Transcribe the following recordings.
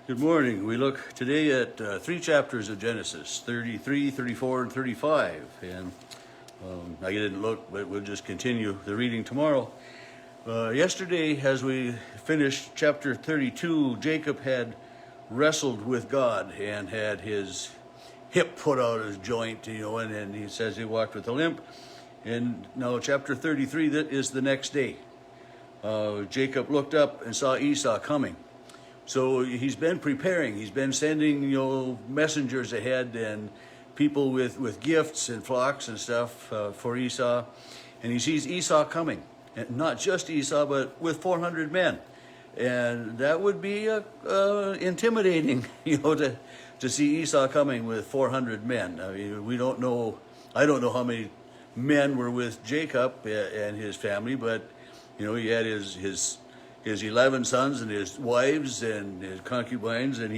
Good morning. We look today at three chapters of Genesis, 33, 34, and 35. And I didn't look, but we'll just continue the reading tomorrow. Yesterday, as we finished chapter 32, Jacob had wrestled with God and had his hip put out of his joint, and then he says he walked with a limp. And now chapter 33, that is the next day. Jacob looked up and saw Esau coming. So he's been preparing. He's been sending, messengers ahead and people with gifts and flocks and stuff for Esau. And he sees Esau coming. And not just Esau, but with 400 men. And that would be intimidating, to see Esau coming with 400 men. I mean, I don't know how many men were with Jacob and his family, but, he had his 11 sons and his wives and his concubines, and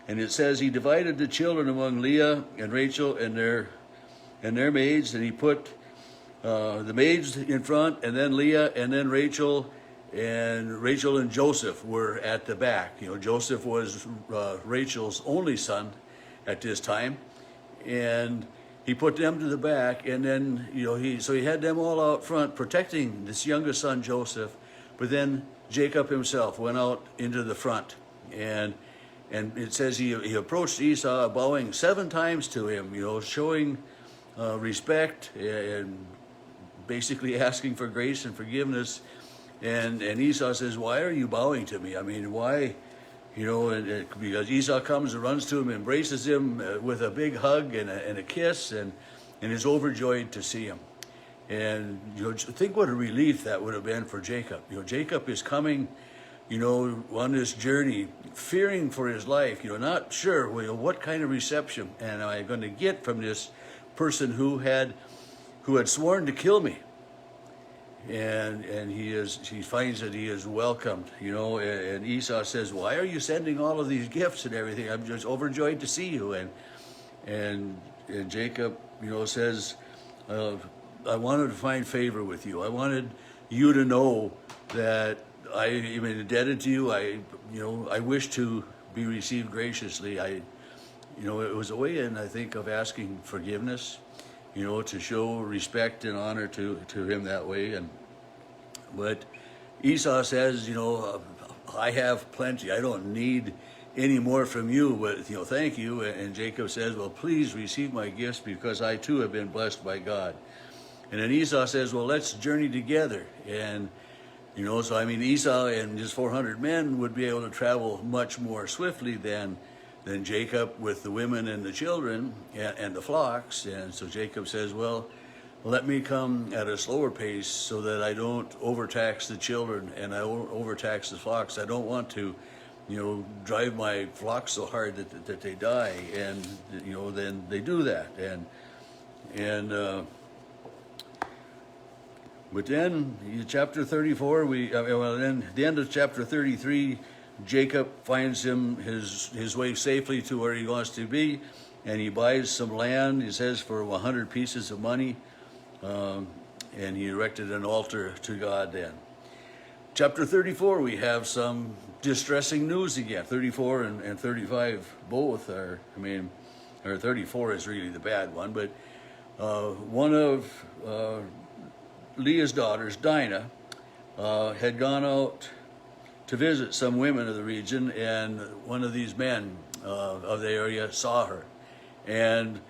it says he divided the children among Leah and Rachel and their maids, and he put the maids in front, and then Leah, and then Rachel and Joseph were at the back. Joseph was Rachel's only son at this time, and he put them to the back, and then he had them all out front protecting this youngest son Joseph, but then Jacob himself went out into the front, and it says he approached Esau, bowing 7 times to him, showing respect and basically asking for grace and forgiveness. And Esau says, "Why are you bowing to me? I mean, why?" Because Esau comes and runs to him, embraces him with a big hug and a kiss, and is overjoyed to see him. And think what a relief that would have been for Jacob. Jacob is coming, on this journey, fearing for his life. Not sure, what kind of reception am I going to get from this person who had sworn to kill me. And he finds that he is welcomed. And Esau says, "Why are you sending all of these gifts and everything? I'm just overjoyed to see you." And Jacob, says, "I wanted to find favor with you. I wanted you to know that I am indebted to you. I wish to be received graciously. It was a way in, I think, of asking forgiveness, to show respect and honor to him that way. But Esau says, I have plenty. I don't need any more from you, but thank you. And Jacob says, "Well, please receive my gifts, because I too have been blessed by God." And then Esau says, "Well, let's journey together." And, Esau and his 400 men would be able to travel much more swiftly than Jacob with the women and the children and the flocks. And so Jacob says, "Well, let me come at a slower pace so that I don't overtax the children and I won't overtax the flocks. I don't want to, drive my flocks so hard that they die." And, then they do that. But then, chapter 34, then the end of chapter 33, Jacob finds his way safely to where he wants to be, and he buys some land, he says, for 100 pieces of money, and he erected an altar to God then. Chapter 34, we have some distressing news again. 34 and 35 both are, or 34 is really the bad one, but one of Leah's daughters, Dinah, had gone out to visit some women of the region, and one of these men of the area saw her. And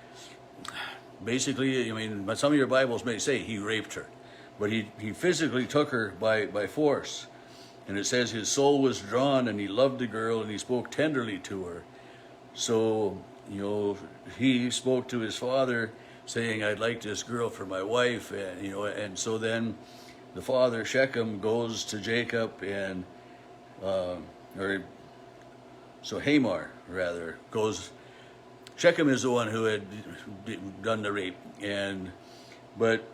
basically, some of your Bibles may say he raped her, but he physically took her by force. And it says his soul was drawn, and he loved the girl, and he spoke tenderly to her. So, he spoke to his father, saying, "I'd like this girl for my wife." And so then the father, Shechem, goes to Jacob, and Hamor goes. Shechem is the one who had done the rape, but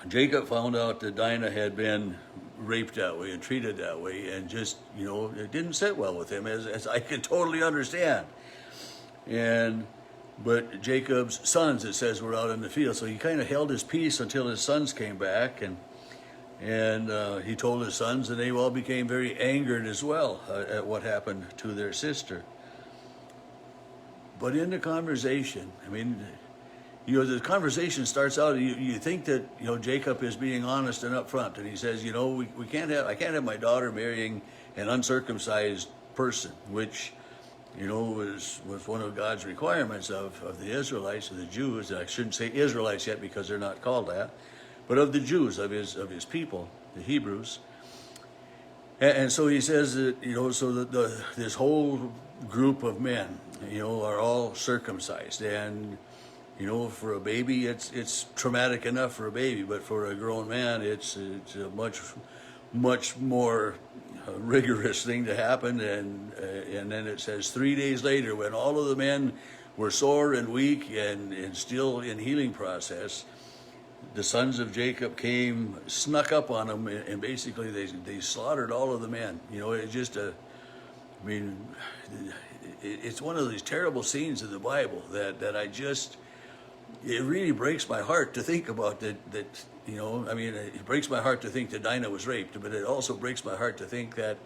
Jacob found out that Dinah had been raped that way and treated that way, and just it didn't sit well with him, as I can totally understand. But Jacob's sons, it says, were out in the field, so he kind of held his peace until his sons came back, And he told his sons, and they all became very angered as well at what happened to their sister. But in the conversation, I mean, the conversation starts out, you think that, Jacob is being honest and upfront. And he says, I can't have my daughter marrying an uncircumcised person, which, was one of God's requirements of the Israelites, of the Jews. I shouldn't say Israelites yet because they're not called that, but of the Jews, of his people, the Hebrews. And so he says that, so that this whole group of men, are all circumcised. And, for a baby, it's traumatic enough for a baby, but for a grown man, it's a much more rigorous thing to happen. And then it says 3 days later, when all of the men were sore and weak and still in healing process, the sons of Jacob snuck up on them, and basically they slaughtered all of the men. It's one of these terrible scenes in the Bible that it really breaks my heart to think about that, it breaks my heart to think that Dinah was raped, but it also breaks my heart to think that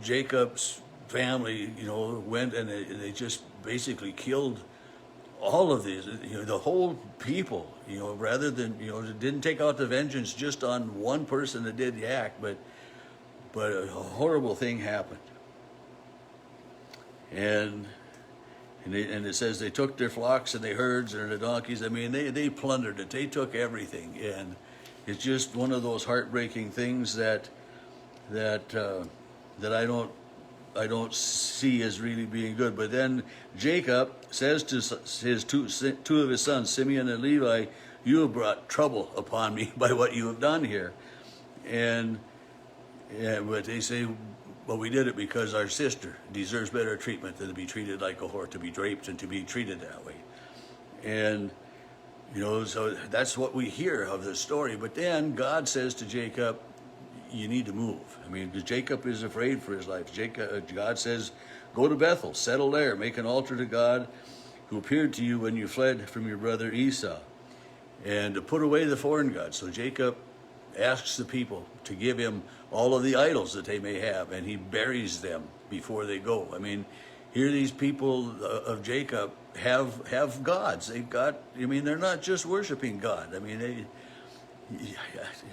Jacob's family, went and they just basically killed all of these, the whole people, rather than, didn't take out the vengeance just on one person that did the act, but a horrible thing happened. And it says they took their flocks and their herds and their donkeys. I mean, they plundered it. They took everything. And it's just one of those heartbreaking things that I don't see as really being good. But then Jacob says to his two of his sons, Simeon and Levi, "You have brought trouble upon me by what you have done here." But they say, "Well, we did it because our sister deserves better treatment than to be treated like a whore, to be draped and to be treated that way." And, so that's what we hear of the story. But then God says to Jacob, you need to move. I mean, Jacob is afraid for his life. God says, "Go to Bethel, settle there, make an altar to God who appeared to you when you fled from your brother Esau, and to put away the foreign gods." So Jacob asks the people to give him all of the idols that they may have, and he buries them before they go. I mean, here these people of Jacob have gods. They're not just worshiping God. I mean,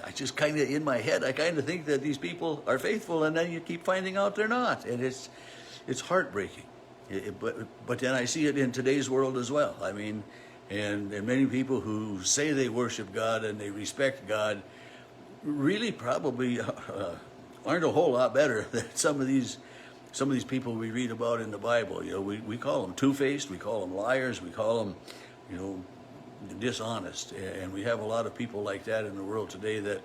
I just kind of, in my head, I kind of think that these people are faithful, and then you keep finding out they're not, and it's heartbreaking. But then I see it in today's world as well. I mean, and many people who say they worship God and they respect God really probably aren't a whole lot better than some of these people we read about in the Bible. We call them two-faced, we call them liars, we call them, dishonest, and we have a lot of people like that in the world today that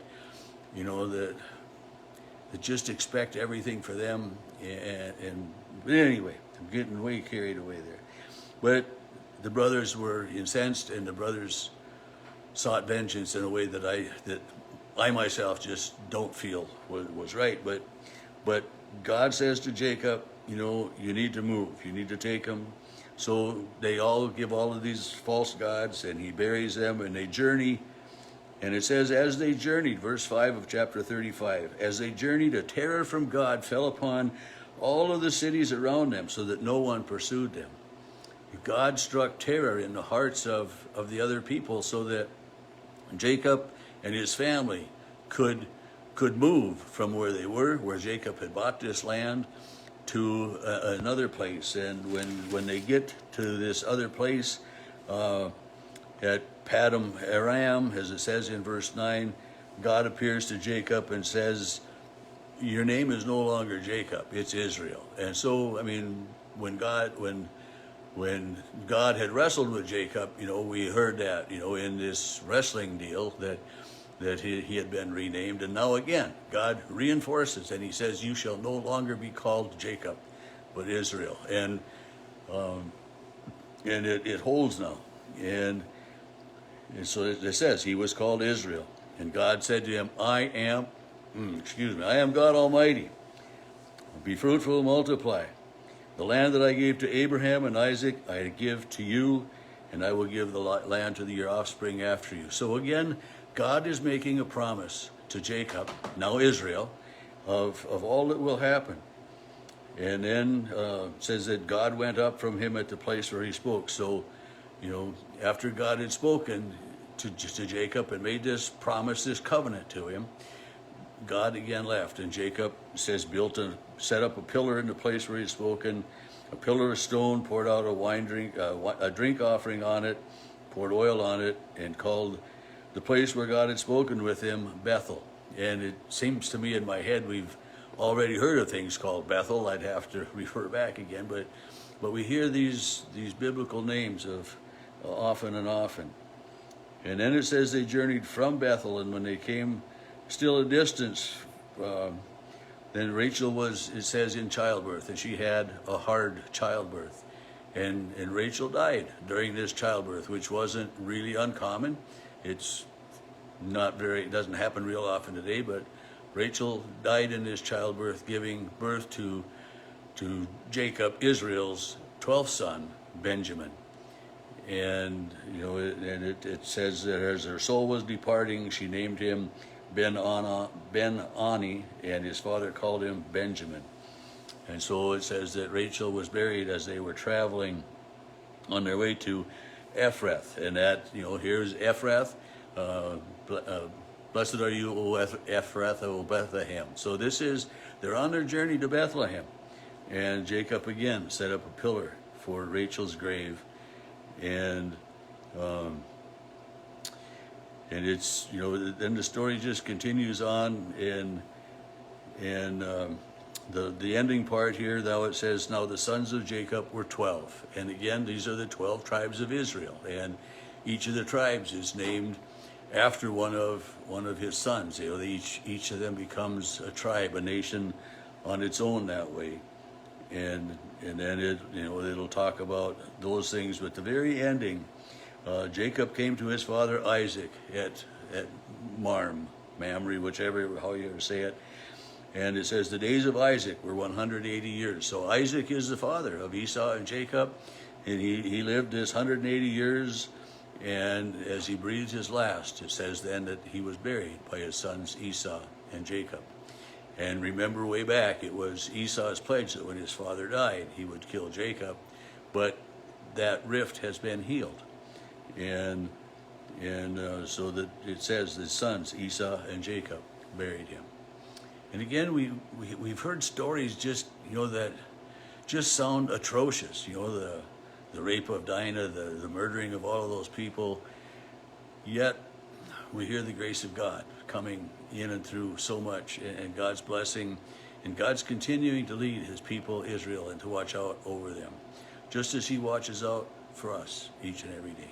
just expect everything for them. But anyway, I'm getting way carried away there. But the brothers were incensed, and the brothers sought vengeance in a way that I myself just don't feel was right. But God says to Jacob, you need to move. You need to take them. So they all give all of these false gods, and he buries them, and they journey. And it says, as they journeyed, verse 5 of chapter 35, as they journeyed, a terror from God fell upon all of the cities around them, so that no one pursued them. God struck terror in the hearts of the other people, so that Jacob and his family could move from where they were, where Jacob had bought this land, to another place. And when they get to this other place at Padam Aram, as it says in verse 9, God appears to Jacob and says, your name is no longer Jacob, it's Israel. And so, I mean, when God had wrestled with Jacob, we heard that, in this wrestling deal that he had been renamed. And now again, God reinforces, and he says, you shall no longer be called Jacob, but Israel. And it holds now. And so it says, he was called Israel. And God said to him, I am God Almighty. Be fruitful, multiply. The land that I gave to Abraham and Isaac, I give to you, and I will give the land to your offspring after you. So again, God is making a promise to Jacob, now Israel, of all that will happen. And then it says that God went up from him at the place where he spoke. So, after God had spoken to Jacob and made this promise, this covenant to him, God again left. And Jacob says, set up a pillar in the place where he had spoken, a pillar of stone, poured out a drink offering on it, poured oil on it, and called the place where God had spoken with him Bethel. And it seems to me in my head we've already heard of things called Bethel. I'd have to refer back again, but we hear these biblical names of often and often. And then it says they journeyed from Bethel, and when they came still a distance, then Rachel was, it says, in childbirth, and she had a hard childbirth. And Rachel died during this childbirth, which wasn't really uncommon. It doesn't happen real often today, but Rachel died in this childbirth, giving birth to Jacob, Israel's 12th son, Benjamin. And it says that as her soul was departing, she named him Ben-Ani, and his father called him Benjamin. And so it says that Rachel was buried as they were traveling on their way to Ephrath. And that, here's Ephrath. Blessed are you, O Ephrath, O Bethlehem. So they're on their journey to Bethlehem. And Jacob again set up a pillar for Rachel's grave. And it's, then the story just continues on, and the ending part here, now it says, now the sons of Jacob were 12. And again, these are the 12 tribes of Israel. And each of the tribes is named after one of his sons. Each of them becomes a tribe, a nation on its own that way. And then it'll talk about those things. But the very ending, Jacob came to his father Isaac at Mamre, whichever, how you ever say it. And it says the days of Isaac were 180 years. So Isaac is the father of Esau and Jacob. And he lived this 180 years. And as he breathed his last, it says then that he was buried by his sons Esau and Jacob. And remember way back, it was Esau's pledge that when his father died, he would kill Jacob. But that rift has been healed. And so that it says the sons, Esau and Jacob, buried him. And again, we've heard stories just, that just sound atrocious. The rape of Dinah, the murdering of all of those people. Yet we hear the grace of God coming in and through so much, and God's blessing, and God's continuing to lead his people Israel and to watch out over them, just as he watches out for us each and every day.